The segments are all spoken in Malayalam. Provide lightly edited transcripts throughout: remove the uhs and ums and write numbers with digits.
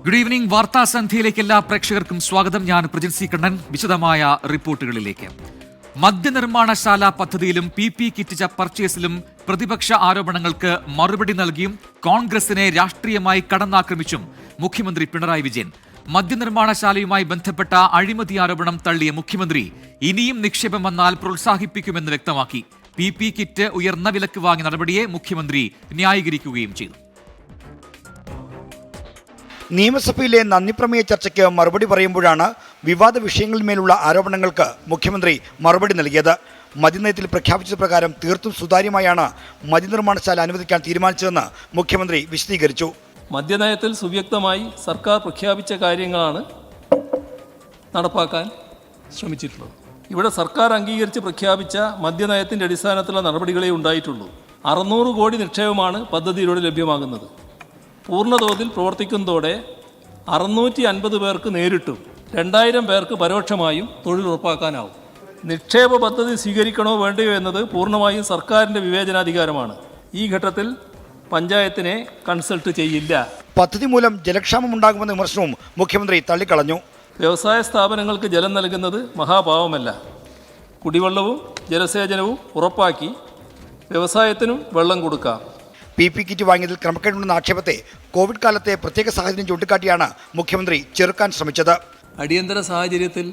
Good evening. വാർത്താസന്ധ്യയിലേക്ക് എല്ലാ പ്രേക്ഷകർക്കും സ്വാഗതം. ഞാൻ പ്രജിൻസി കണ്ണൻ. വിശദമായ റിപ്പോർട്ടുകളിലേക്ക്. മദ്യനിർമ്മാണശാല പദ്ധതിയിലും PP കിറ്റ് പർച്ചേസിലും പ്രതിപക്ഷ ആരോപണങ്ങൾക്ക് മറുപടി നൽകിയും കോൺഗ്രസിനെ രാഷ്ട്രീയമായി കടന്നാക്രമിച്ചും മുഖ്യമന്ത്രി പിണറായി വിജയൻ. മദ്യനിർമ്മാണശാലയുമായി ബന്ധപ്പെട്ട അഴിമതി ആരോപണം തള്ളിയ മുഖ്യമന്ത്രി ഇനിയും നിക്ഷേപം വന്നാൽ പ്രോത്സാഹിപ്പിക്കുമെന്ന് വ്യക്തമാക്കി. PP കിറ്റ് ഉയർന്ന വിലക്ക് വാങ്ങിയ നടപടിയെ മുഖ്യമന്ത്രി ന്യായീകരിക്കുകയും ചെയ്തു. നിയമസഭയിലെ നന്ദിപ്രമേയ ചർച്ചയ്ക്ക് മറുപടി പറയുമ്പോഴാണ് വിവാദ വിഷയങ്ങളിന്മേലുള്ള ആരോപണങ്ങൾക്ക് മുഖ്യമന്ത്രി മറുപടി നൽകിയത്. മദ്യനയത്തിൽ പ്രഖ്യാപിച്ചത് പ്രകാരം തീർത്തും സുതാര്യമായാണ് മദ്യനിർമ്മാണശാല അനുവദിക്കാൻ തീരുമാനിച്ചതെന്ന് മുഖ്യമന്ത്രി വിശദീകരിച്ചു. മദ്യനയത്തിൽ സുവ്യക്തമായി സർക്കാർ പ്രഖ്യാപിച്ച കാര്യങ്ങളാണ് നടപ്പാക്കാൻ ശ്രമിച്ചിട്ടുള്ളത്. ഇവിടെ സർക്കാർ അംഗീകരിച്ച് പ്രഖ്യാപിച്ച മദ്യനയത്തിൻ്റെ അടിസ്ഥാനത്തിലുള്ള നടപടികളെ ഉണ്ടായിട്ടുള്ളൂ. 600 കോടി നിക്ഷേപമാണ് പദ്ധതിയിലൂടെ ലഭ്യമാകുന്നത്. പൂർണ്ണതോതിൽ പ്രവർത്തിക്കുന്നതോടെ 650 പേർക്ക് നേരിട്ടും 2000 പേർക്ക് പരോക്ഷമായും തൊഴിൽ ഉറപ്പാക്കാനാവും. നിക്ഷേപ പദ്ധതി സ്വീകരിക്കണോ വേണ്ടയോ എന്നത് പൂർണ്ണമായും സർക്കാരിൻ്റെ വിവേചനാധികാരമാണ്. ഈ ഘട്ടത്തിൽ പഞ്ചായത്തിനെ കൺസൾട്ട് ചെയ്യില്ല. പദ്ധതി മൂലം ജലക്ഷാമം ഉണ്ടാകുമെന്ന വിമർശനവും മുഖ്യമന്ത്രി തള്ളിക്കളഞ്ഞു. വ്യവസായ സ്ഥാപനങ്ങൾക്ക് ജലം നൽകുന്നത് മഹാപാവമല്ല. കുടിവെള്ളവും ജലസേചനവും ഉറപ്പാക്കി വ്യവസായത്തിനും വെള്ളം കൊടുക്കാം. PP കിറ്റ് വാങ്ങിയതിൽ ക്രമക്കേടുണ്ടെന്ന ആക്ഷേപത്തെ കോവിഡ് കാലത്തെ പ്രത്യേക സാഹചര്യം ചൂണ്ടിക്കാട്ടിയാണ് മുഖ്യമന്ത്രി ചെറുക്കാൻ ശ്രമിച്ചത്. അടിയന്തര സാഹചര്യത്തിൽ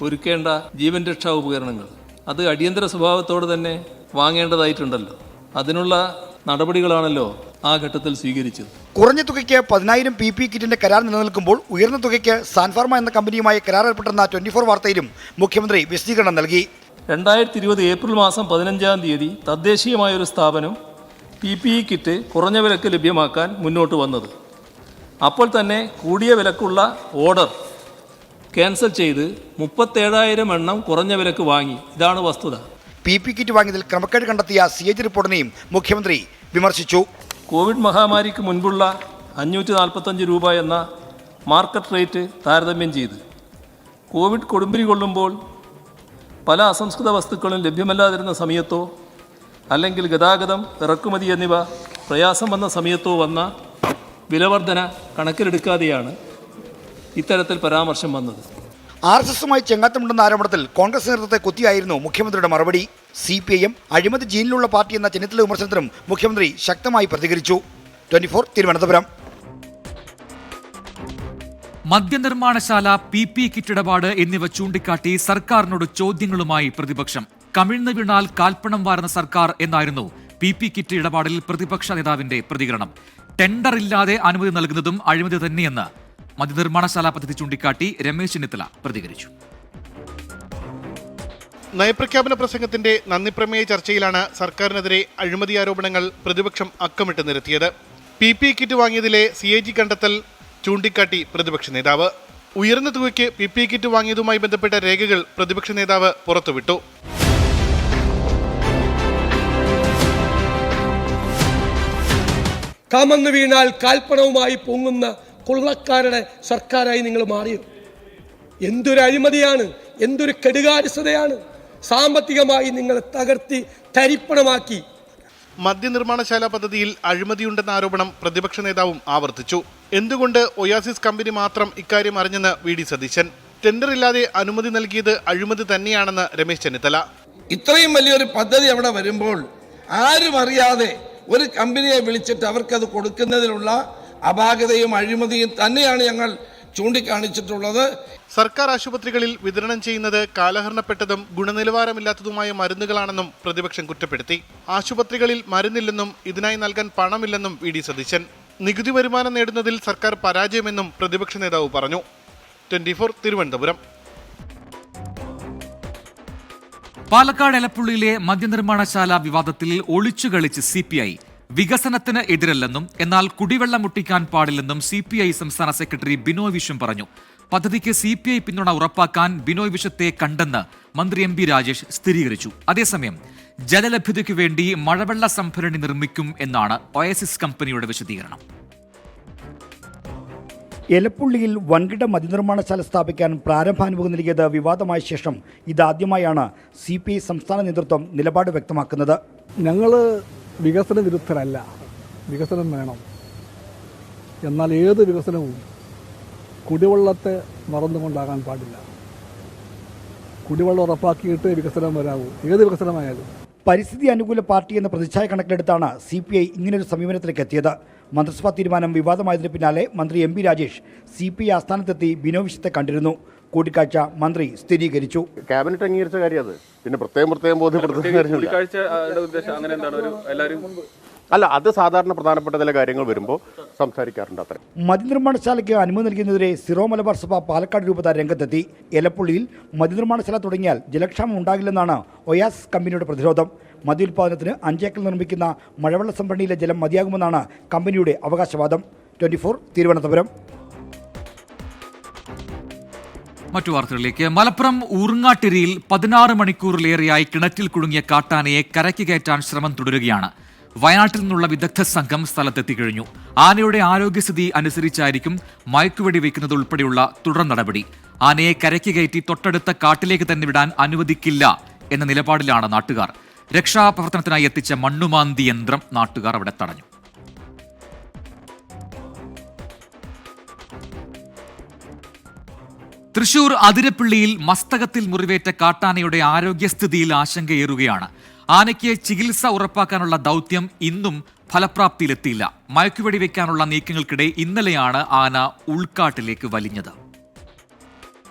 ഒരുക്കേണ്ട ജീവൻ രക്ഷാ ഉപകരണങ്ങൾ അത് അടിയന്തര സ്വഭാവത്തോടെ തന്നെ വാങ്ങേണ്ടതായിട്ടുണ്ടല്ലോ. അതിനുള്ള നടപടികളാണല്ലോ ആ ഘട്ടത്തിൽ സ്വീകരിച്ചത്. കുറഞ്ഞ തുകയ്ക്ക് 10,000 PP കിറ്റിന്റെ കരാർ നിലനിൽക്കുമ്പോൾ ഉയർന്ന തുകയ്ക്ക് സാൻഫാർമ എന്ന കമ്പനിയുമായി കരാർ ഏർപ്പെട്ടെന്ന 24 വാർത്തയിലും മുഖ്യമന്ത്രി വിശദീകരണം നൽകി. 2020 ഏപ്രിൽ മാസം 15-ാം തീയതി തദ്ദേശീയമായൊരു സ്ഥാപനം PPE കിറ്റ് കുറഞ്ഞ വിലക്ക് ലഭ്യമാക്കാൻ മുന്നോട്ട് വന്നത്. അപ്പോൾ തന്നെ കൂടിയ വിലക്കുള്ള ഓർഡർ ക്യാൻസൽ ചെയ്ത് 37,000 എണ്ണം കുറഞ്ഞ വിലക്ക് വാങ്ങി. ഇതാണ് വസ്തുത. PP കിറ്റ് വാങ്ങിയതിൽ ക്രമക്കേട് കണ്ടെത്തിയ CAG റിപ്പോർട്ടിനെയും മുഖ്യമന്ത്രി വിമർശിച്ചു. കോവിഡ് മഹാമാരിക്ക് മുൻപുള്ള 545 രൂപ എന്ന മാർക്കറ്റ് റേറ്റ് താരതമ്യം ചെയ്ത് കോവിഡ് കൊടുമ്പിരി കൊള്ളുമ്പോൾ പല അസംസ്കൃത വസ്തുക്കളും ലഭ്യമല്ലാതിരുന്ന സമയത്തോ അല്ലെങ്കിൽ ഗതാഗതം, ഇറക്കുമതി എന്നിവ പ്രയാസം വന്ന സമയത്തോ വന്ന വിലവർധന കണക്കിലെടുക്കാതെയാണ് ഇത്തരത്തിൽ പരാമർശം വന്നത്. RSSുമായി ചെങ്ങാത്തമുണ്ടെന്ന ആരോപണത്തിൽ കോൺഗ്രസ് നേതൃത്വത്തെ കുത്തിയായിരുന്നു മുഖ്യമന്ത്രിയുടെ മറുപടി. CPIM അഴിമതി ജീനിലുള്ള പാർട്ടി എന്ന ചെന്നിത്തല വിമർശനത്തിനും മുഖ്യമന്ത്രി ശക്തമായി പ്രതികരിച്ചു. 24 തിരുവനന്തപുരം. മദ്യനിർമ്മാണശാല, PP കിറ്റ് ഇടപാട് എന്നിവ ചൂണ്ടിക്കാട്ടി സർക്കാരിനോട് ചോദ്യങ്ങളുമായി പ്രതിപക്ഷം. കമിഴ്ന്നു വീണാൽ കാൽപ്പണം വാരുന്ന സർക്കാർ എന്നായിരുന്നു PP കിറ്റ് ഇടപാടിൽ പ്രതിപക്ഷ നേതാവിന്റെ പ്രതികരണം. ടെൻഡർ ഇല്ലാതെ അനുമതി നൽകുന്നതും അഴിമതി തന്നെയെന്ന് മദ്യനിർമ്മാണശാല പദ്ധതി ചൂണ്ടിക്കാട്ടി രമേശ് ചെന്നിത്തല പ്രതികരിച്ചു. നയപ്രഖ്യാപന പ്രസംഗത്തിന്റെ നന്ദിപ്രമേയ ചർച്ചയിലാണ് സർക്കാരിനെതിരെ അഴിമതി ആരോപണങ്ങൾ പ്രതിപക്ഷം അക്കമിട്ട് നിരത്തിയത്. PP കിറ്റ് വാങ്ങിയതിലെ CAG കണ്ടെത്തൽ ചൂണ്ടിക്കാട്ടി പ്രതിപക്ഷ നേതാവ്. ഉയർന്ന തുകയ്ക്ക് PP കിറ്റ് വാങ്ങിയതുമായി ബന്ധപ്പെട്ട രേഖകൾ പ്രതിപക്ഷ നേതാവ് പുറത്തുവിട്ടു. കമന്നു വീണാൽ കാൽപ്പണവുമായി പൊങ്ങുന്ന കൊള്ളക്കാരുടെ സർക്കാരായി നിങ്ങൾ മാറിയോ? എന്തൊരു അഴിമതിയാണ്, എന്തൊരു കെടുകാര്യസ്ഥതയാണ്. സാമ്പത്തികമായി നിങ്ങളെ തകർത്തി തരിപ്പണമാക്കി. മദ്യനിർമ്മാണശാല പദ്ധതിയിൽ അഴിമതിയുണ്ടെന്ന ആരോപണം പ്രതിപക്ഷ നേതാവും ആവർത്തിച്ചു. എന്തുകൊണ്ട് ഒയാസിസ് കമ്പനി മാത്രം ഇക്കാര്യം അറിഞ്ഞെന്ന് VD സതീശൻ. ടെൻഡർ ഇല്ലാതെ അനുമതി നൽകിയത് അഴിമതി തന്നെയാണെന്ന് രമേശ് ചെന്നിത്തല. ഇത്രയും വലിയൊരു പദ്ധതി അവിടെ വരുമ്പോൾ ആരും അറിയാതെ ഒരു കമ്പനിയെ വിളിച്ചിട്ട് അവർക്കത് കൊടുക്കുന്നതിലുള്ള അപാകതയും അഴിമതിയും തന്നെയാണ് ഞങ്ങൾ ചൂണ്ടിക്കാണിച്ചിട്ടുള്ളത്. സർക്കാർ ആശുപത്രികളിൽ വിതരണം ചെയ്യുന്നത് കാലഹരണപ്പെട്ടതും ഗുണനിലവാരമില്ലാത്തതുമായ മരുന്നുകളാണെന്നും പ്രതിപക്ഷം കുറ്റപ്പെടുത്തി. ആശുപത്രികളിൽ മരുന്നില്ലെന്നും ഇതിനായി നൽകാൻ പണമില്ലെന്നും VD സതീശൻ. നികുതി വരുമാനം നേടുന്നതിൽ സർക്കാർ പരാജയമെന്നും പ്രതിപക്ഷ നേതാവ് പറഞ്ഞു. 24 തിരുവനന്തപുരം. പാലക്കാട് എലപ്പുള്ളിയിലെ മദ്യനിർമ്മാണശാല വിവാദത്തിൽ ഒളിച്ചുകളിച്ച് CPI. വികസനത്തിന് എതിരല്ലെന്നും എന്നാൽ കുടിവെള്ളം മുട്ടിക്കാൻ പാടില്ലെന്നും CPI സംസ്ഥാന സെക്രട്ടറി ബിനോയ് വിശ്വം പറഞ്ഞു. പദ്ധതിക്ക് CPI പിന്തുണ ഉറപ്പാക്കാൻ ബിനോയ് വിശ്വത്തെ കണ്ടെന്ന് മന്ത്രി MB രാജേഷ് സ്ഥിരീകരിച്ചു. അതേസമയം ജലലഭ്യതയ്ക്കു വേണ്ടി മഴവെള്ള സംഭരണി നിർമ്മിക്കും എന്നാണ് ഒയാസിസ് കമ്പനിയുടെ വിശദീകരണം. എലപ്പുള്ളിയിൽ വൻകിട മദ്യനിർമ്മാണശാല സ്ഥാപിക്കാൻ പ്രാരംഭാനുമതി നൽകിയത് വിവാദമായ ശേഷം ഇതാദ്യമായാണ് CPI സംസ്ഥാന നേതൃത്വം നിലപാട് വ്യക്തമാക്കുന്നത്. ഞങ്ങൾ വികസന വിരുദ്ധരല്ല, വികസനം വേണം. എന്നാൽ ഏത് വികസനവും കുടിവെള്ളത്തെ മറന്നുകൊണ്ടാകാൻ പാടില്ല. കുടിവെള്ളം ഉറപ്പാക്കിയിട്ട് വികസനം വരാവൂ, ഏത് വികസനമായാലും. പരിസ്ഥിതി അനുകൂല പാർട്ടി എന്ന പ്രതിച്ഛായ കണക്കിലെടുത്താണ് CPI ഇങ്ങനൊരു സമീപനത്തിലേക്ക് എത്തിയത്. മന്ത്രിസഭാ തീരുമാനം വിവാദമായതിന് പിന്നാലെ മന്ത്രി MP രാജേഷ് CPI ആസ്ഥാനത്തെത്തി ബിനോയ് വിശ്വത്തെ കണ്ടിരുന്നു. കൂടിക്കാഴ്ച മന്ത്രി സ്ഥിരീകരിച്ചു. ക്യാബിനറ്റ് അംഗീകരിച്ച കാര്യം അത്, പിന്നെ പ്രത്യേകം ബോധ്യപ്പെടുത്തുന്ന അല്ല, അത് സാധാരണ പ്രധാനപ്പെട്ട ചില കാര്യങ്ങൾ വരുമ്പോൾ സംസാരിക്കാറുണ്ട്. അത്ര മദ്യനിർമ്മാണശാലയ്ക്ക് അനുമതി നൽകുന്നതിരെ സിറോ മലബാർ സഭ പാലക്കാട് രൂപത രംഗത്തെത്തി. എലപ്പുള്ളിയിൽ മദ്യനിർമ്മാണശാല തുടങ്ങിയാൽ ജലക്ഷാമം ഉണ്ടാകില്ലെന്നാണ് ഒയാസ് കമ്പനിയുടെ പ്രതിരോധം. മദ്യോൽപാദനത്തിന് 5 ഏക്കർ നിർമ്മിക്കുന്ന മഴവെള്ള സംഭരണിയിലെ ജലം മതിയാകുമെന്നാണ് കമ്പനിയുടെ അവകാശവാദം. 24 തിരുവനന്തപുരം. മറ്റു വാർത്തകളിലേക്ക്. മലപ്പുറം ഊർങ്ങാട്ടിരിയിൽ 16 മണിക്കൂറിലേറെയായി കിണറ്റിൽ കുടുങ്ങിയ കാട്ടാനയെ കരയ്ക്ക് കയറ്റാൻ ശ്രമം തുടരുകയാണ്. വയനാട്ടിൽ നിന്നുള്ള വിദഗ്ധ സംഘം സ്ഥലത്തെത്തിക്കഴിഞ്ഞു. ആനയുടെ ആരോഗ്യസ്ഥിതി അനുസരിച്ചായിരിക്കും മയക്കുവെടി വയ്ക്കുന്നത് ഉൾപ്പെടെയുള്ള തുടർ നടപടി. ആനയെ കരയ്ക്ക് കയറ്റി തൊട്ടടുത്ത കാട്ടിലേക്ക് തന്നെ വിടാൻ അനുവദിക്കില്ല എന്ന നിലപാടിലാണ് നാട്ടുകാർ. രക്ഷാപ്രവർത്തനത്തിനായി എത്തിച്ച മണ്ണുമാന്തി യന്ത്രം നാട്ടുകാർ അവിടെ തടഞ്ഞു. തൃശൂർ അതിരപ്പള്ളിയിൽ മസ്തകത്തിൽ മുറിവേറ്റ കാട്ടാനയുടെ ആരോഗ്യസ്ഥിതിയിൽ ആശങ്കയേറുകയാണ്. ആനയ്ക്ക് ചികിത്സ ഉറപ്പാക്കാനുള്ള ദൗത്യം ഇന്നും ഫലപ്രാപ്തിയിലെത്തിയില്ല. മയക്കുവെടി വയ്ക്കാനുള്ള നീക്കങ്ങൾക്കിടെ ഇന്നലെയാണ് ആന ഉൾക്കാട്ടിലേക്ക് വലിഞ്ഞത്.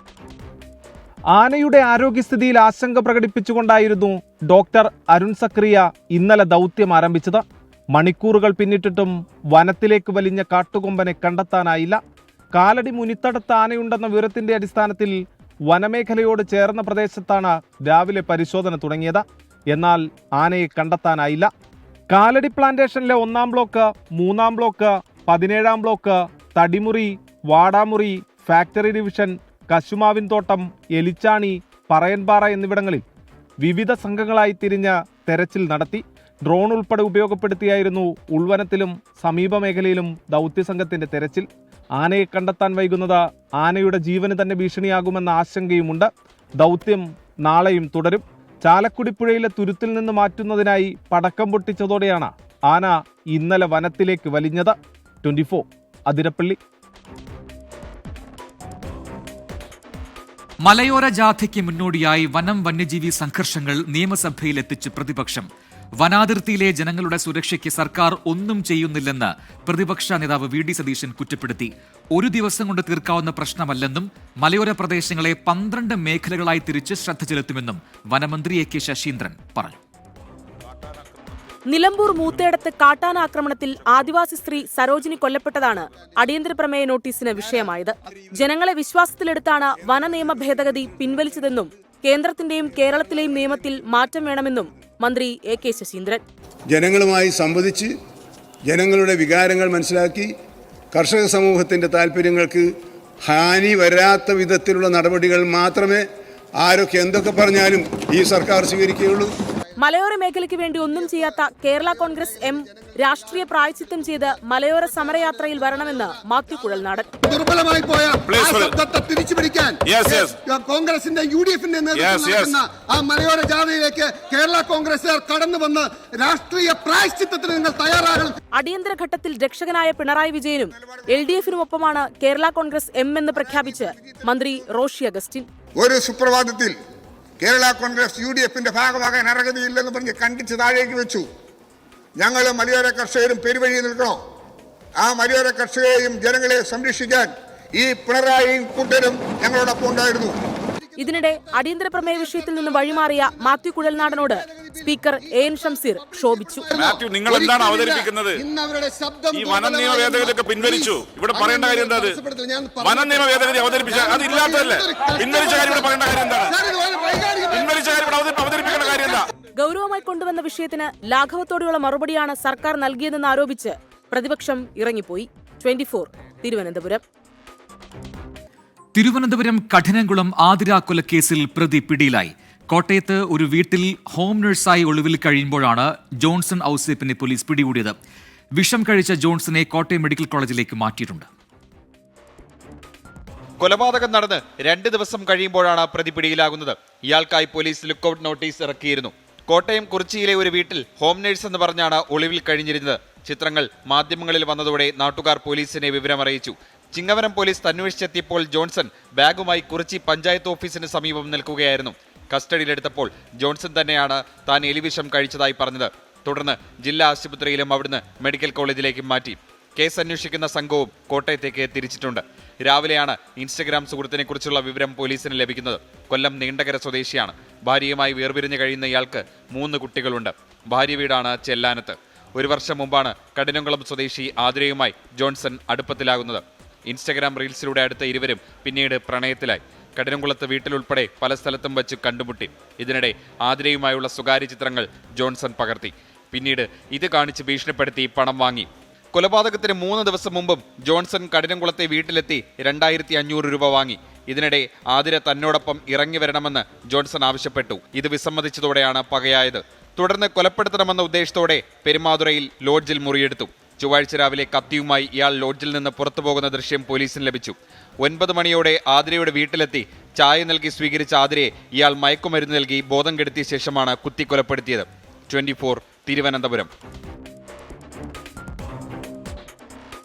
ആനയുടെ ആരോഗ്യസ്ഥിതിയിൽ ആശങ്ക പ്രകടിപ്പിച്ചുകൊണ്ടായിരുന്നു ഡോക്ടർ അരുൺ സക്രിയ ഇന്നലെ ദൗത്യം ആരംഭിച്ചത്. മണിക്കൂറുകൾ പിന്നിട്ടിട്ടും വനത്തിലേക്ക് വലിഞ്ഞ കാട്ടുകൊമ്പനെ കണ്ടെത്താനായില്ല. കാലടി മുനിത്തടത്ത് ആനയുണ്ടെന്ന വിവരത്തിന്റെ അടിസ്ഥാനത്തിൽ വനമേഖലയോട് ചേർന്ന പ്രദേശത്താണ് രാവിലെ പരിശോധന തുടങ്ങിയത്. എന്നാൽ ആനയെ കണ്ടെത്താനായില്ല. കാലടി പ്ലാന്റേഷനിലെ 1-ാം ബ്ലോക്ക്, 3-ാം ബ്ലോക്ക്, 17-ാം block, Thadimuri, Vadamuri, factory division, കശുമാവിൻ തോട്ടം, എലിച്ചാണി, പറയൻപാറ എന്നിവിടങ്ങളിൽ വിവിധ സംഘങ്ങളായി തിരിഞ്ഞ് തെരച്ചിൽ നടത്തി. ഡ്രോൺ ഉൾപ്പെടെ ഉപയോഗപ്പെടുത്തിയായിരുന്നു ഉൾവനത്തിലും സമീപ മേഖലയിലും ദൗത്യസംഘത്തിന്റെ തെരച്ചിൽ. ആനയെ കണ്ടെത്താൻ വൈകുന്നത് ആനയുടെ ജീവന് തന്നെ ഭീഷണിയാകുമെന്ന ആശങ്കയുമുണ്ട്. ദൗത്യം നാളെയും തുടരും. ചാലക്കുടിപ്പുഴയിലെ തുരുത്തിൽ നിന്ന് മാറ്റുന്നതിനായി പടക്കം പൊട്ടിച്ചതോടെയാണ് ആന ഇന്നലെ വനത്തിലേക്ക് വലിഞ്ഞത്. 24 അതിരപ്പള്ളി. മലയോര ജാഥയ്ക്ക് മുന്നോടിയായി വനം വന്യജീവി സംഘർഷങ്ങൾ നിയമസഭയിൽ എത്തിച്ച് പ്രതിപക്ഷം. വനാതിർത്തിയിലെ ജനങ്ങളുടെ സുരക്ഷയ്ക്ക് സർക്കാർ ഒന്നും ചെയ്യുന്നില്ലെന്ന് പ്രതിപക്ഷ നേതാവ് VD സതീശൻ കുറ്റപ്പെടുത്തി. ഒരു ദിവസം കൊണ്ട് തീർക്കാവുന്ന പ്രശ്നമല്ലെന്നും മലയോര പ്രദേശങ്ങളെ 12 മേഖലകളായി തിരിച്ച് ശ്രദ്ധ ചെലുത്തുമെന്നും വനമന്ത്രി AK ശശീന്ദ്രൻ പറഞ്ഞു. നിലമ്പൂർ മൂത്തേടത്ത് കാട്ടാന ആക്രമണത്തിൽ ആദിവാസി സ്ത്രീ സരോജിനി കൊല്ലപ്പെട്ടതാണ് അടിയന്തര പ്രമേയ നോട്ടീസിന് വിഷയമായത്. ജനങ്ങളെ വിശ്വാസത്തിലെടുത്താണ് വനനിയമ ഭേദഗതി പിൻവലിച്ചതെന്നും കേന്ദ്രത്തിന്റെയും കേരളത്തിലെയും നിയമത്തിൽ മാറ്റം വേണമെന്നും മന്ത്രി AK ശശീന്ദ്രൻ. ജനങ്ങളുമായി സംവദിച്ച് ജനങ്ങളുടെ വികാരങ്ങൾ മനസ്സിലാക്കി കർഷക സമൂഹത്തിൻ്റെ താല്പര്യങ്ങൾക്ക് ഹാനി വരാത്ത വിധത്തിലുള്ള നടപടികൾ മാത്രമേ ആരൊക്കെ എന്തൊക്കെ പറഞ്ഞാലും ഈ സർക്കാർ സ്വീകരിക്കുകയുള്ളൂ. മലയോര മേഖലയ്ക്ക് വേണ്ടി ഒന്നും ചെയ്യാത്ത കേരള കോൺഗ്രസ് M രാഷ്ട്രീയ പ്രായശ്ചിത്തം ചെയ്ത് മലയോര സമരയാത്രയിൽ വരണമെന്ന് മാത്യു കുഴൽനാടൻ. ദുർബലമായി പോയ തിരിച്ചുപിടിക്കാൻ കോൺഗ്രസിന്റെ UDFന്റെ നേതൃത്വം ആ മലയോര ജാഥയിലേക്ക് കേരള കോൺഗ്രസുകാർ കടന്നു വന്ന് രാഷ്ട്രീയ പ്രായശ്ചിത്തത്തിന് നിങ്ങൾ തയ്യാറാകണം. അടിയന്തര ഘട്ടത്തിൽ രക്ഷകനായ പിണറായി വിജയനും LDFനുമൊപ്പമാണ് കേരള കോൺഗ്രസ് M എന്ന് പ്രഖ്യാപിച്ച് മന്ത്രി റോഷി അഗസ്റ്റിൻ. ഒരു സുപ്രഭാതത്തിൽ കേരള കോൺഗ്രസ് UDFന്റെ ഭാഗമാകാൻ അർഹതയില്ലെന്ന് പറഞ്ഞ് കണ്ടിച്ച് താഴേക്ക് വെച്ചു. ഞങ്ങൾ മലയോര കർഷകരും പെരുവഴി നിൽക്കണോ? ആ മലയോര കർഷകരെയും ജനങ്ങളെ സംരക്ഷിക്കാൻ ഈ പിണറായിയും കൂട്ടരും ഞങ്ങളോടൊപ്പം ഉണ്ടായിരുന്നു. ഇതിനിടെ അടിയന്തര പ്രമേയ വിഷയത്തിൽ നിന്ന് വഴിമാറിയ മാത്യു കുഴൽനാടനോട് സ്പീക്കർ AN ഷംസീർ ക്ഷോഭിച്ചു. നിങ്ങൾ എന്താണ് അവതരിപ്പിക്കുന്നത്? ഈ വനനിയമ ഭേദഗതിയൊക്കെ പിൻവലിച്ചു. ഇവിടെ പറയേണ്ട കാര്യം എന്താ? വനനിയമ ഭേദഗതി അവതരിപ്പിച്ച അത് ഇല്ലാത്തതല്ലേ? പിൻവലിച്ച കാര്യം ഇവിടെ പറയേണ്ട കാര്യം എന്താണ്? പിൻവലിച്ച കാര്യം ഇവിടെ അവതരിപ്പിക്കേണ്ട കാര്യം എന്താ? ഗൗരവമായി കൊണ്ടുവന്ന വിഷയത്തിന് ലാഘവത്തോടെയുള്ള മറുപടിയാണ് സർക്കാർ നൽകിയതെന്ന് ആരോപിച്ച് പ്രതിപക്ഷം ഇറങ്ങിപ്പോയി. 24 തിരുവനന്തപുരം. തിരുവനന്തപുരം കഠിനംകുളം ആതിര കൊലക്കേസിൽ പ്രതി പിടിയിലായി. കോട്ടയത്ത് ഒരു വീട്ടിൽ ഹോം നഴ്സായി ഒളിവിൽ കഴിയുമ്പോഴാണ് ജോൺസൺ ഔസേപ്പിനെ പോലീസ് പിടികൂടിയത്. വിഷം കഴിച്ച ജോൺസനെ കോട്ടയം മെഡിക്കൽ കോളേജിലേക്ക് മാറ്റിയിട്ടുണ്ട്. കൊലപാതകം നടന്ന് 2 ദിവസം കഴിയുമ്പോഴാണ് പ്രതി പിടിയിലാകുന്നത്. ഇയാൾക്കായി പോലീസ് ലുക്കൌട്ട് നോട്ടീസ് ഇറക്കിയിരുന്നു. കോട്ടയം കുറിച്ചിയിലെ ഒരു വീട്ടിൽ ഹോം നഴ്സ് എന്ന് പറഞ്ഞാണ് ഒളിവിൽ കഴിഞ്ഞിരുന്നത്. ചിത്രങ്ങൾ മാധ്യമങ്ങളിൽ വന്നതോടെ നാട്ടുകാർ പോലീസിനെ വിവരമറിയിച്ചു. ചിങ്ങവനം പോലീസ് അന്വേഷിച്ചെത്തിയപ്പോൾ ജോൺസൺ ബാഗുമായി കുറിച്ചി പഞ്ചായത്ത് ഓഫീസിന് സമീപം നിൽക്കുകയായിരുന്നു. കസ്റ്റഡിയിലെടുത്തപ്പോൾ ജോൺസൺ തന്നെയാണ് താൻ എലിവിഷം കഴിച്ചതായി പറഞ്ഞത്. തുടർന്ന് ജില്ലാ ആശുപത്രിയിലും അവിടുന്ന് മെഡിക്കൽ കോളേജിലേക്കും മാറ്റി. കേസ് അന്വേഷിക്കുന്ന സംഘവും കോട്ടയത്തേക്ക് തിരിച്ചിട്ടുണ്ട്. രാവിലെയാണ് ഇൻസ്റ്റഗ്രാം സുഹൃത്തിനെ കുറിച്ചുള്ള വിവരം പോലീസിന് ലഭിക്കുന്നത്. കൊല്ലം നീണ്ടകര സ്വദേശിയാണ്. ഭാര്യയുമായി വേർപിരിഞ്ഞ് കഴിയുന്ന ഇയാൾക്ക് 3 കുട്ടികളുണ്ട്. ഭാര്യ വീടാണ് ചെല്ലാനത്ത്. 1 വർഷം മുമ്പാണ് കഠിനംകുളം സ്വദേശി ആതിരയുമായി ജോൺസൺ അടുപ്പത്തിലാകുന്നത്. ഇൻസ്റ്റഗ്രാം റീൽസിലൂടെ അടുത്ത ഇരുവരും പിന്നീട് പ്രണയത്തിലായി. കഠിനംകുളത്ത് വീട്ടിലുൾപ്പെടെ പല സ്ഥലത്തും വച്ച് കണ്ടുമുട്ടി. ഇതിനിടെ ആതിരയുമായുള്ള സ്വകാര്യ ചിത്രങ്ങൾ ജോൺസൺ പകർത്തി. പിന്നീട് ഇത് കാണിച്ച് ഭീഷണിപ്പെടുത്തി പണം വാങ്ങി. കൊലപാതകത്തിന് 3 ദിവസം മുമ്പും ജോൺസൺ കഠിനംകുളത്തെ വീട്ടിലെത്തി 2500 രൂപ വാങ്ങി. ഇതിനിടെ ആതിര തന്നോടൊപ്പം ഇറങ്ങി വരണമെന്ന് ജോൺസൺ ആവശ്യപ്പെട്ടു. ഇത് വിസമ്മതിച്ചതോടെയാണ് പകയായത്. തുടർന്ന് കൊലപ്പെടുത്തണമെന്ന ഉദ്ദേശത്തോടെ പെരുമാതുറയിൽ ലോഡ്ജിൽ മുറിയെടുത്തു. ചൊവ്വാഴ്ച രാവിലെ കത്തിയുമായി ഇയാൾ ലോഡ്ജിൽ നിന്ന് പുറത്തു പോകുന്ന ദൃശ്യം പോലീസിന് ലഭിച്ചു. 9 മണിയോടെ ആതിരയുടെ വീട്ടിലെത്തി ചായ നൽകി സ്വീകരിച്ച ആതിരയെ ഇയാൾ മയക്കുമരുന്ന് നൽകി ബോധം കെടുത്തിയ ശേഷമാണ് കുത്തിക്കൊലപ്പെടുത്തിയത്. 24 തിരുവനന്തപുരം.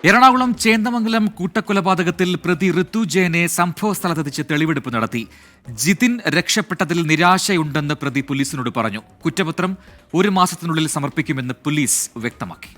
എറണാകുളം ചേന്ദമംഗലം കൂട്ടക്കൊലപാതകത്തിൽ പ്രതി ഋതു ജയനെ സംഭവ സ്ഥലത്തെത്തിച്ച് തെളിവെടുപ്പ് നടത്തി. ജിതിൻ രക്ഷപ്പെട്ടതിൽ നിരാശയുണ്ടെന്ന് പ്രതി പോലീസിനോട് പറഞ്ഞു. കുറ്റപത്രം 1 മാസത്തിനുള്ളിൽ സമർപ്പിക്കുമെന്ന് പോലീസ് വ്യക്തമാക്കി.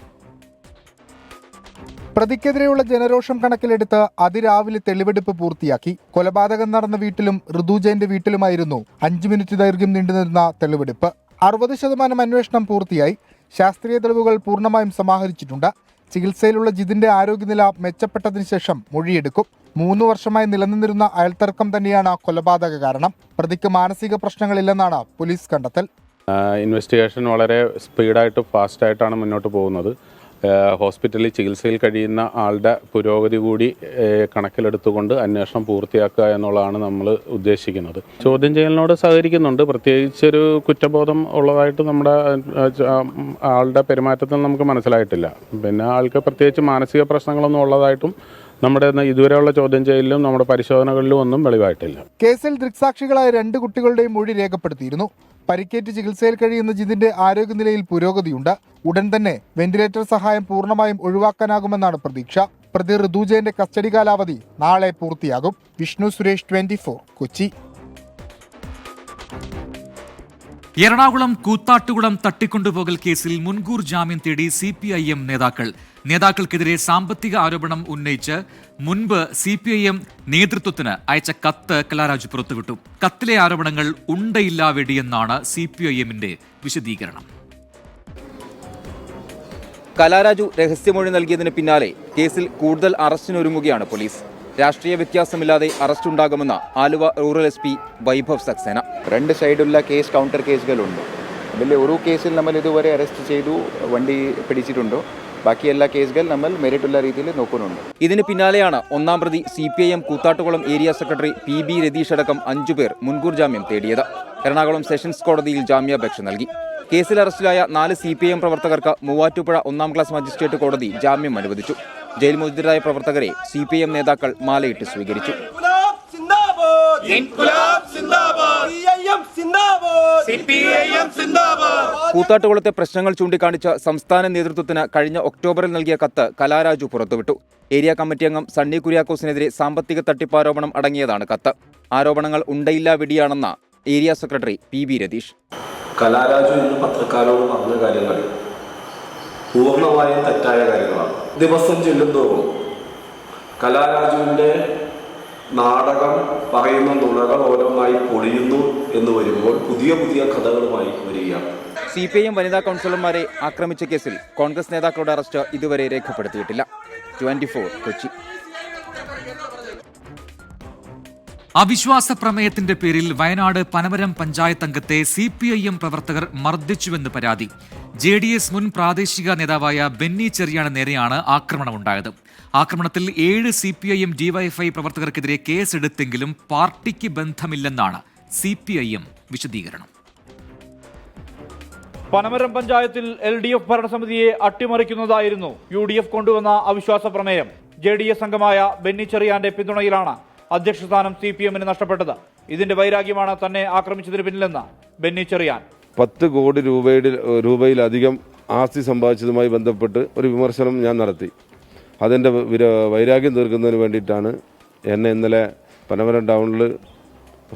പ്രതിക്കെതിരെയുള്ള ജനരോഷം കണക്കിലെടുത്ത് അതിരാവിലെ തെളിവെടുപ്പ് പൂർത്തിയാക്കി. കൊലപാതകം നടന്ന വീട്ടിലും ഋതു ജയന്റെ വീട്ടിലുമായിരുന്നു 5 മിനിറ്റ് ദൈർഘ്യം നീണ്ടുനിന്ന തെളിവെടുപ്പ്. 60% അന്വേഷണം പൂർത്തിയായി. ശാസ്ത്രീയ തെളിവുകൾ പൂർണ്ണമായും സമാഹരിച്ചിട്ടുണ്ട്. ചികിത്സയിലുള്ള ജിതിന്റെ ആരോഗ്യനില മെച്ചപ്പെട്ടതിനു ശേഷം മൊഴിയെടുക്കും. 3 വർഷമായി നിലനിന്നിരുന്ന അയൽത്തർക്കം തന്നെയാണ് കൊലപാതക കാരണം. പ്രതിക്ക് മാനസിക പ്രശ്നങ്ങളില്ലെന്നാണ് പോലീസ് കണ്ടെത്തൽ. ഇൻവെസ്റ്റിഗേഷൻ വളരെ സ്പീഡായിട്ട് ഫാസ്റ്റായിട്ടാണ് മുന്നോട്ട് പോകുന്നത്. ഹോസ്പിറ്റലിൽ ചികിത്സയിൽ കഴിയുന്ന ആളുടെ പുരോഗതി കൂടി കണക്കിലെടുത്തുകൊണ്ട് അന്വേഷണം പൂർത്തിയാക്കുക എന്നുള്ളതാണ് നമ്മൾ ഉദ്ദേശിക്കുന്നത്. ചോദ്യം ചെയ്യലിനോട് സഹകരിക്കുന്നുണ്ട്. പ്രത്യേകിച്ചൊരു കുറ്റബോധം ഉള്ളതായിട്ട് നമ്മുടെ ആളുടെ പെരുമാറ്റത്തിൽ നമുക്ക് മനസ്സിലായിട്ടില്ല. പിന്നെ ആൾക്ക് പ്രത്യേകിച്ച് മാനസിക പ്രശ്നങ്ങളൊന്നും ഉള്ളതായിട്ടും നമ്മുടെ ഇതുവരെയുള്ള ചോദ്യം ചെയ്യലിലും നമ്മുടെ പരിശോധനകളിലും ഒന്നും വെളിവായിട്ടില്ല. കേസിൽ ദൃക്സാക്ഷികളായ 2 കുട്ടികളുടെയും മൊഴി രേഖപ്പെടുത്തിയിരുന്നു. പരിക്കേറ്റ് ചികിത്സയിൽ കഴിയുന്ന ജിതിന്റെ ആരോഗ്യനിലയിൽ പുരോഗതിയുണ്ട്. ഉടൻ തന്നെ വെന്റിലേറ്റർ സഹായം പൂർണ്ണമായും ഒഴിവാക്കാനാകുമെന്നാണ് പ്രതീക്ഷ. പ്രതി ഋതു ജയന്റെ കസ്റ്റഡി കാലാവധി നാളെ പൂർത്തിയാകും. വിഷ്ണു സുരേഷ്, 24 കൊച്ചി. എറണാകുളം കൂത്താട്ടുകുളം തട്ടിക്കൊണ്ടുപോകൽ കേസിൽ മുൻകൂർ ജാമ്യം തേടി CPIM നേതാക്കൾക്കെതിരെ സാമ്പത്തിക ആരോപണം ഉന്നയിച്ച് മുൻപ് CPIM നേതൃത്വത്തിന് അയച്ച കത്ത് കലാരാജു പുറത്തുവിട്ടു. കത്തിലെ ആരോപണങ്ങൾ ഉണ്ടയില്ലാ വെടിയെന്നാണ് CPIMന്റെ വിശദീകരണം. കലാരാജു രഹസ്യമൊഴി നൽകിയതിന് പിന്നാലെ കേസിൽ കൂടുതൽ അറസ്റ്റിനൊരുങ്ങുകയാണ് പോലീസ്. രാഷ്ട്രീയ വ്യത്യാസമില്ലാതെ അറസ്റ്റ് ഉണ്ടാകുമെന്ന് ആലുവ റൂറൽ SP വൈഭവ് സക്സേന. 2 സൈഡുള്ള കേസ് കൗണ്ടർ കേസുകളുണ്ട്. അതിൽ ഒരു കേസിൽ നമ്മൾ ഇതുവരെ അറസ്റ്റ് ചെയ്തു വണ്ടി പിടിച്ചിട്ടുണ്ടോ, ബാക്കി എല്ലാ കേസുകൾ നമ്മൾ മെറിറ്റുള്ള രീതിയിൽ നോക്കുന്നുണ്ട്. ഇതിന് പിന്നാലെയാണ് 1-ാം പ്രതി CPIM Koothattukulam area secretary PB Ratheesh അടക്കം 5 പേർ മുൻകൂർ ജാമ്യം തേടിയത്. എറണാകുളം സെഷൻസ് കോടതിയിൽ ജാമ്യാപേക്ഷ നൽകി. കേസിൽ അറസ്റ്റിലായ 4 CPIM പ്രവർത്തകർക്ക് മൂവാറ്റുപുഴ 1-ാം ക്ലാസ് മജിസ്ട്രേറ്റ് കോടതി ജാമ്യം അനുവദിച്ചു. ജയിൽ മോചിതരായ പ്രവർത്തകരെ CPIM നേതാക്കൾ മാലയിട്ട് സ്വീകരിച്ചു. കൂത്താട്ടുകുളത്തെ പ്രശ്നങ്ങൾ ചൂണ്ടിക്കാണിച്ച സംസ്ഥാന നേതൃത്വത്തിന് കഴിഞ്ഞ ഒക്ടോബറിൽ നൽകിയ കത്ത് കലാരാജു പുറത്തുവിട്ടു. ഏരിയ കമ്മിറ്റി അംഗം സണ്ണി കുര്യാക്കോസിനെതിരെ സാമ്പത്തിക തട്ടിപ്പാരോപണം അടങ്ങിയതാണ് കത്ത്. ആരോപണങ്ങൾ ഉണ്ടയില്ലാ വെടിയാണെന്ന area secretary PB Ratheesh. Kalaraju ഇന്ന് പത്രക്കാരോട് പറഞ്ഞ കാര്യങ്ങൾ പൂർണ്ണമായും തെറ്റായ കാര്യങ്ങളാണ്. ദിവസം ചെല്ലുന്തോറും കലാരാജുവിൻ്റെ നാടകം പറയുന്ന നുണകൾ ഓരോന്നായി പൊളിയുന്നു എന്ന് വരുമ്പോൾ പുതിയ പുതിയ കഥകളുമായി വരികയാണ്. CPIM വനിതാ കൗൺസിലർമാരെ ആക്രമിച്ച കേസിൽ കോൺഗ്രസ് നേതാക്കളുടെ അറസ്റ്റ് ഇതുവരെ രേഖപ്പെടുത്തിയിട്ടില്ല. 24 കൊച്ചി. അവിശ്വാസ പ്രമേയത്തിന്റെ പേരിൽ വയനാട് പനമരം പഞ്ചായത്ത് അംഗത്തെ CPIM പ്രവർത്തകർ മർദ്ദിച്ചുവെന്ന് പരാതി. JDS മുൻ പ്രാദേശിക നേതാവായ ബെന്നി ചെറിയാന് നേരെയാണ് ആക്രമണമുണ്ടായത്. ആക്രമണത്തിൽ 7 CPIM DYFI പ്രവർത്തകർക്കെതിരെ കേസെടുത്തെങ്കിലും പാർട്ടിക്ക് ബന്ധമില്ലെന്നാണ് CPIM വിശദീകരണം. പനമരം പഞ്ചായത്തിൽ LDF ഭരണസമിതിയെ അട്ടിമറിക്കുന്നതായിരുന്നു UDF കൊണ്ടുവന്ന അവിശ്വാസ പ്രമേയം. JDS അംഗമായ ബെന്നി ചെറിയാന്റെ പിന്തുണയിലാണ് അധ്യക്ഷസ്ഥാനം CPIMന് നഷ്ടപ്പെട്ടത്. ഇതിന്റെ വൈരാഗ്യമാണ് തന്നെ ആക്രമിച്ചതിന് പിന്നിലെന്ന് ബെന്നി ചെറിയാൻ. 10 കോടി രൂപയിലധികം ആസ്തി സമ്പാദിച്ചതുമായി ബന്ധപ്പെട്ട് ഒരു വിമർശനം ഞാൻ നടത്തി. അതിൻ്റെ വൈരാഗ്യം തീർക്കുന്നതിന് വേണ്ടിയിട്ടാണ് എന്നെ ഇന്നലെ പനമരം ടൗണിൽ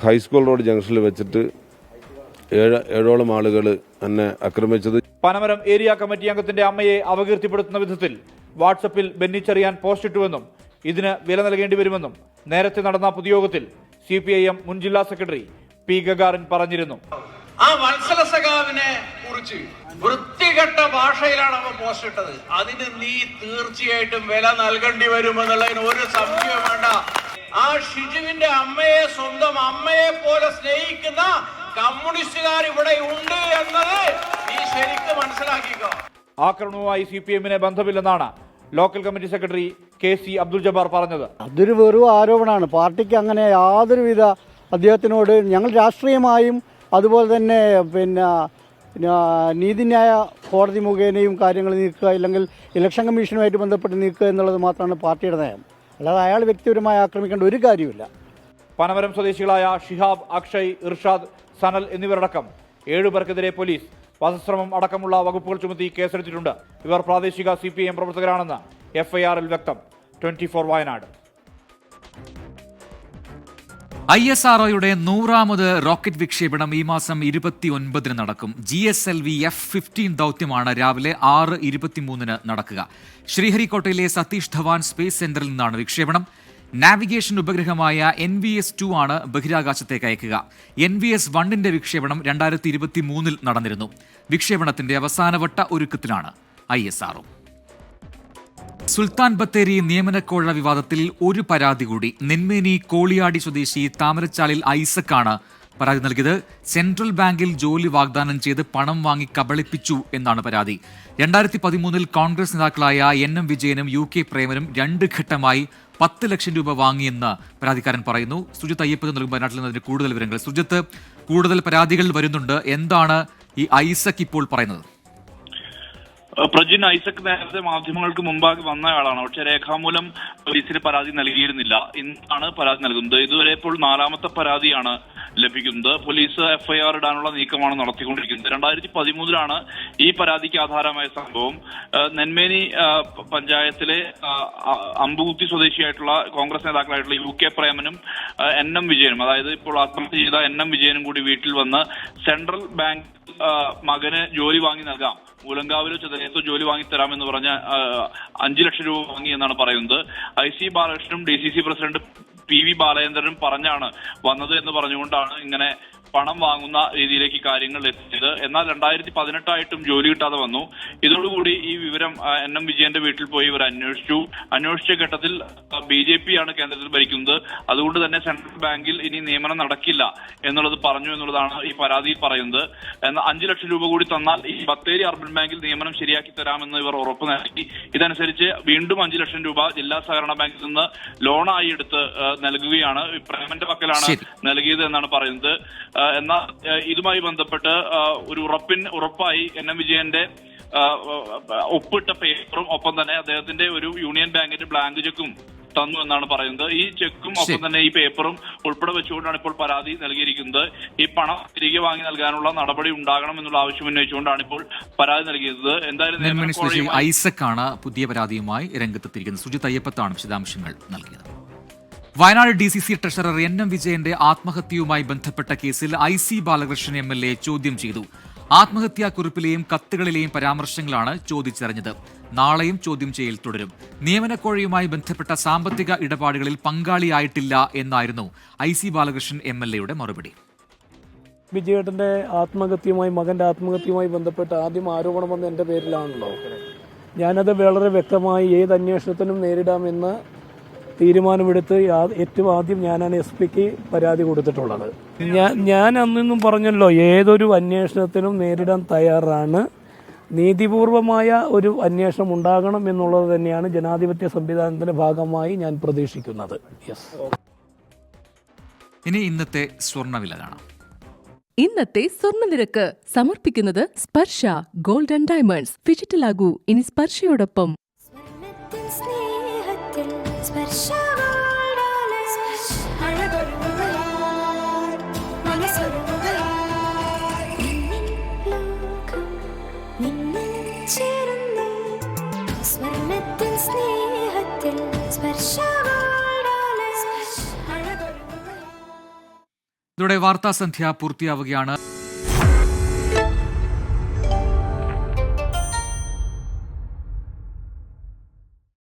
ഹൈസ്കൂൾ റോഡ് ജംഗ്ഷനിൽ വെച്ചിട്ട് ഏഴോളം ആളുകൾ എന്നെ ആക്രമിച്ചത്. പനമരം ഏരിയ കമ്മിറ്റി അംഗത്തിന്റെ അമ്മയെ അപകീർത്തിപ്പെടുത്തുന്ന വിധത്തിൽ വാട്സപ്പിൽ ബെന്നിച്ചെറിയാൻ പോസ്റ്റ് ഇട്ടുവെന്നും ഇതിന് വില നൽകേണ്ടി വരുമെന്നും നേരത്തെ നടന്ന പൊതുയോഗത്തിൽ CPIM മുൻ ജില്ലാ സെക്രട്ടറി P. ഗഗാറിൻ പറഞ്ഞിരുന്നു. ആ വത്സല സഖാവിനെ കുറിച്ച് വൃത്തികെട്ട ഭാഷയിലാണ് അവൻ പോസ്റ്റ് ഇട്ടത്. അതിന് നീ തീർച്ചയായിട്ടും വില നൽകേണ്ടി വരുമെന്നുള്ളതിന് ഒരു സംശയം വേണ്ട. ആ ഷിജുവിന്റെ അമ്മയെ സ്വന്തം അമ്മയെ പോലെ സ്നേഹിക്കുന്ന കമ്മ്യൂണിസ്റ്റുകാർ ഇവിടെ ഉണ്ട് എന്നത് നീ ശരിക്കും മനസ്സിലാക്കിക്കോ. ആക്രമണവുമായി CPM-ന് ബന്ധമില്ലെന്നാണ് local committee secretary KC Abdul Jabbar പറഞ്ഞത്. അതൊരു വെറും ആരോപണമാണ്. പാർട്ടിക്ക് അങ്ങനെ യാതൊരുവിധ അദ്ദേഹത്തിനോട് ഞങ്ങൾ രാഷ്ട്രീയമായും അതുപോലെ തന്നെ നീതിന്യായ കോടതി മുഖേനയും കാര്യങ്ങൾ നീക്കുക, ഇല്ലെങ്കിൽ ഇലക്ഷൻ കമ്മീഷനുമായിട്ട് ബന്ധപ്പെട്ട് നീക്കുക എന്നുള്ളത് മാത്രമാണ് പാർട്ടിയുടെ നയം. അല്ലാതെ അയാൾ വ്യക്തിപരമായി ആക്രമിക്കേണ്ട ഒരു കാര്യമില്ല. പനമരം സ്വദേശികളായ ഷിഹാബ്, അക്ഷയ്, ഇർഷാദ്, സനൽ എന്നിവരടക്കം 7 പേർക്കെതിരെ പോലീസ് വധശ്രമം അടക്കമുള്ള വകുപ്പുകൾ ചുമത്തി കേസെടുത്തിട്ടുണ്ട്. ഇവർ പ്രാദേശിക CPIM പ്രവർത്തകരാണെന്ന് FIR-ൽ വ്യക്തം. 24 വയനാട്. ISROയുടെ 100ാമത് റോക്കറ്റ് വിക്ഷേപണം ഈ മാസം 29-ന് നടക്കും. GSLV F-15 ദൗത്യമാണ് രാവിലെ 6:23-ന് നടക്കുക. ശ്രീഹരിക്കോട്ടയിലെ സതീഷ് ധവാൻ സ്പേസ് സെന്ററിൽ നിന്നാണ് വിക്ഷേപണം. നാവിഗേഷൻ ഉപഗ്രഹമായ NVS-2 ആണ് ബഹിരാകാശത്തേക്ക് അയക്കുക. NVS-1ന്റെ വിക്ഷേപണം 2023-ൽ നടന്നിരുന്നു. വിക്ഷേപണത്തിന്റെ അവസാനവട്ട ഒരുക്കത്തിലാണ് ISRO. സുൽത്താൻ ബത്തേരി നിയമനക്കോഴ വിവാദത്തിൽ ഒരു പരാതി കൂടി. നെന്മേനി കോളിയാടി സ്വദേശി താമരച്ചാലിൽ ഐസക്കാണ് പരാതി നൽകിയത്. സെൻട്രൽ ബാങ്കിൽ ജോലി വാഗ്ദാനം ചെയ്ത് പണം വാങ്ങി കബളിപ്പിച്ചു എന്നാണ് പരാതി. 2013-ൽ കോൺഗ്രസ് നേതാക്കളായ NM വിജയനും UK പ്രേമനും 2 ഘട്ടമായി 10 ലക്ഷം രൂപ വാങ്ങിയെന്ന് പരാതിക്കാരൻ പറയുന്നു. സുജിത്ത് അയ്യപ്പൻ നൽകും വയനാട്ടിൽ നിന്ന് അതിന്റെ കൂടുതൽ വിവരങ്ങൾ. സുജിത്ത്, കൂടുതൽ പരാതികൾ വരുന്നുണ്ട്. എന്താണ് ഈ ഐസക് ഇപ്പോൾ പറയുന്നത്? പ്രജിൻ ഐസക് നേരത്തെ മാധ്യമങ്ങൾക്ക് മുമ്പാകെ വന്നയാളാണ്. പക്ഷെ രേഖാമൂലം പോലീസിന് പരാതി നൽകിയിരുന്നില്ല. ഇന്നാണ് പരാതി നൽകുന്നത്. ഇതുവരെ ഇപ്പോൾ 4ാമത്തെ പരാതിയാണ് ലഭിക്കുന്നത്. പോലീസ് FIR ഇടാനുള്ള നീക്കമാണ് നടത്തിക്കൊണ്ടിരിക്കുന്നത്. 2013-ലാണ് ഈ പരാതിക്ക് ആധാരമായ സംഭവം. നെന്മേനി പഞ്ചായത്തിലെ അമ്പുകുത്തി സ്വദേശിയായിട്ടുള്ള കോൺഗ്രസ് നേതാക്കളായിട്ടുള്ള UK പ്രേമനും NM വിജയനും, അതായത് ഇപ്പോൾ ആത്മഹത്യ ചെയ്ത NM വിജയനും കൂടി വീട്ടിൽ വന്ന് സെൻട്രൽ ബാങ്ക് മകന് ജോലി വാങ്ങി നൽകാം, മൂലങ്കാവിലോ ചെതലയത്തോ ജോലി വാങ്ങിത്തരാമെന്ന് പറഞ്ഞ 5 ലക്ഷം രൂപ വാങ്ങി എന്നാണ് പറയുന്നത്. IC ബാലകൃഷ്ണനും DCC പ്രസിഡന്റ് PV ബാലചന്ദ്രനും പറഞ്ഞാണ് വന്നത് എന്ന് പറഞ്ഞുകൊണ്ടാണ് ഇങ്ങനെ പണം വാങ്ങുന്ന രീതിയിലേക്ക് കാര്യങ്ങൾ എത്തിയത്. എന്നാൽ 2018 ജോലി കിട്ടാതെ വന്നു. ഇതോടുകൂടി ഈ വിവരം NM വിജയന്റെ വീട്ടിൽ പോയി ഇവർ അന്വേഷിച്ച ഘട്ടത്തിൽ BJP ആണ് കേന്ദ്രത്തിൽ ഭരിക്കുന്നത്. അതുകൊണ്ട് തന്നെ സെൻട്രൽ ബാങ്കിൽ ഇനി നിയമനം നടക്കില്ല എന്നുള്ളത് പറഞ്ഞു എന്നുള്ളതാണ് ഈ പരാതിയിൽ പറയുന്നത്. എന്നാൽ 5 ലക്ഷം രൂപ കൂടി തന്നാൽ ഈ ബത്തേരി അർബൻ ബാങ്കിൽ നിയമനം ശരിയാക്കി തരാമെന്ന് ഇവർ ഉറപ്പ് നൽകി. ഇതനുസരിച്ച് വീണ്ടും 5 ലക്ഷം രൂപ ജില്ലാ സഹകരണ ബാങ്കിൽ നിന്ന് ലോണായി എടുത്ത് നൽകുകയാണ്. പ്രേമന്റെ പക്കലാണ് നൽകിയത് എന്നാണ് പറയുന്നത്. എന്നാൽ ഇതുമായി ബന്ധപ്പെട്ട് ഒരു ഉറപ്പായി NM വിജയന്റെ ഒപ്പിട്ട പേപ്പറും ഒപ്പം തന്നെ അദ്ദേഹത്തിന്റെ ഒരു യൂണിയൻ ബാങ്കിന്റെ ബ്ലാങ്ക് ചെക്കും തന്നു എന്നാണ് പറയുന്നത്. ഈ ചെക്കും ഒപ്പം തന്നെ ഈ പേപ്പറും ഉൾപ്പെടെ വെച്ചുകൊണ്ടാണ് ഇപ്പോൾ പരാതി നൽകിയിരിക്കുന്നത്. ഈ പണം തിരികെ വാങ്ങി നൽകാനുള്ള നടപടി ഉണ്ടാകണം എന്നുള്ള ആവശ്യം ഉന്നയിച്ചുകൊണ്ടാണ് ഇപ്പോൾ പരാതി നൽകിയത്. എന്തായാലും ഐസക്കാണ് പുതിയ പരാതിയുമായി രംഗത്തെത്തിയിരിക്കുന്നത്. സുജിത്ത് അയ്യപ്പത്താണ് വിശദാംശങ്ങൾ നൽകിയത്. വയനാട് DCC ട്രഷറർ NM വിജയന്റെ ആത്മഹത്യയുമായി ബന്ധപ്പെട്ട കേസിൽ IC ബാലകൃഷ്ണൻ MLA ചോദ്യം ചെയ്തു. ആത്മഹത്യാക്കുറിപ്പിലെയും കത്തുകളിലെയും പരാമർശങ്ങളാണ് ചോദിച്ചറിഞ്ഞത്. നാളെയും ചോദ്യം ചെയ്യൽ തുടരും. നിയമനക്കോഴയുമായി ബന്ധപ്പെട്ട സാമ്പത്തിക ഇടപാടുകളിൽ പങ്കാളിയായിട്ടില്ല എന്നായിരുന്നു IC ബാലകൃഷ്ണൻ MLA-യുടെ മറുപടി. വിജയേട്ടന്റെ മകന്റെ ആത്മഹത്യയുമായി ബന്ധപ്പെട്ട് ആദ്യം ആരോപണം വന്ന എൻ്റെ പേരിലാണല്ലോ. ഞാനത് വളരെ വ്യക്തമായി ഏത് അന്വേഷണത്തിനും നേരിടാമെന്ന് തീരുമാനമെടുത്ത് ഏറ്റവും ആദ്യം ഞാനാണ് SP-ക്ക് പരാതി കൊടുത്തിട്ടുള്ളത്. ഞാൻ അന്നും പറഞ്ഞല്ലോ, ഏതൊരു അന്വേഷണത്തിനും നേരിടാൻ തയ്യാറാണ്. നീതിപൂർവമായ ഒരു അന്വേഷണം ഉണ്ടാകണം എന്നുള്ളത് തന്നെയാണ് ജനാധിപത്യ സംവിധാനത്തിന്റെ ഭാഗമായി ഞാൻ പ്രതീക്ഷിക്കുന്നത്. ഇനി ഇന്നത്തെ സ്വർണ്ണവില കാണാം. ഇന്നത്തെ സ്വർണ്ണനിരക്ക് സമർപ്പിക്കുന്നത് സ്പർശ ഗോൾഡ് ആൻഡ് ഡയമണ്ട്സ്. ഡിജിറ്റലാകൂ ഇനി സ്പർശയോടൊപ്പം. സ്വർണ്ണത്തിൻ സ്നേഹ ഇതോടെ വാർത്താ സന്ധ്യ പൂർത്തിയാവുകയാണ്.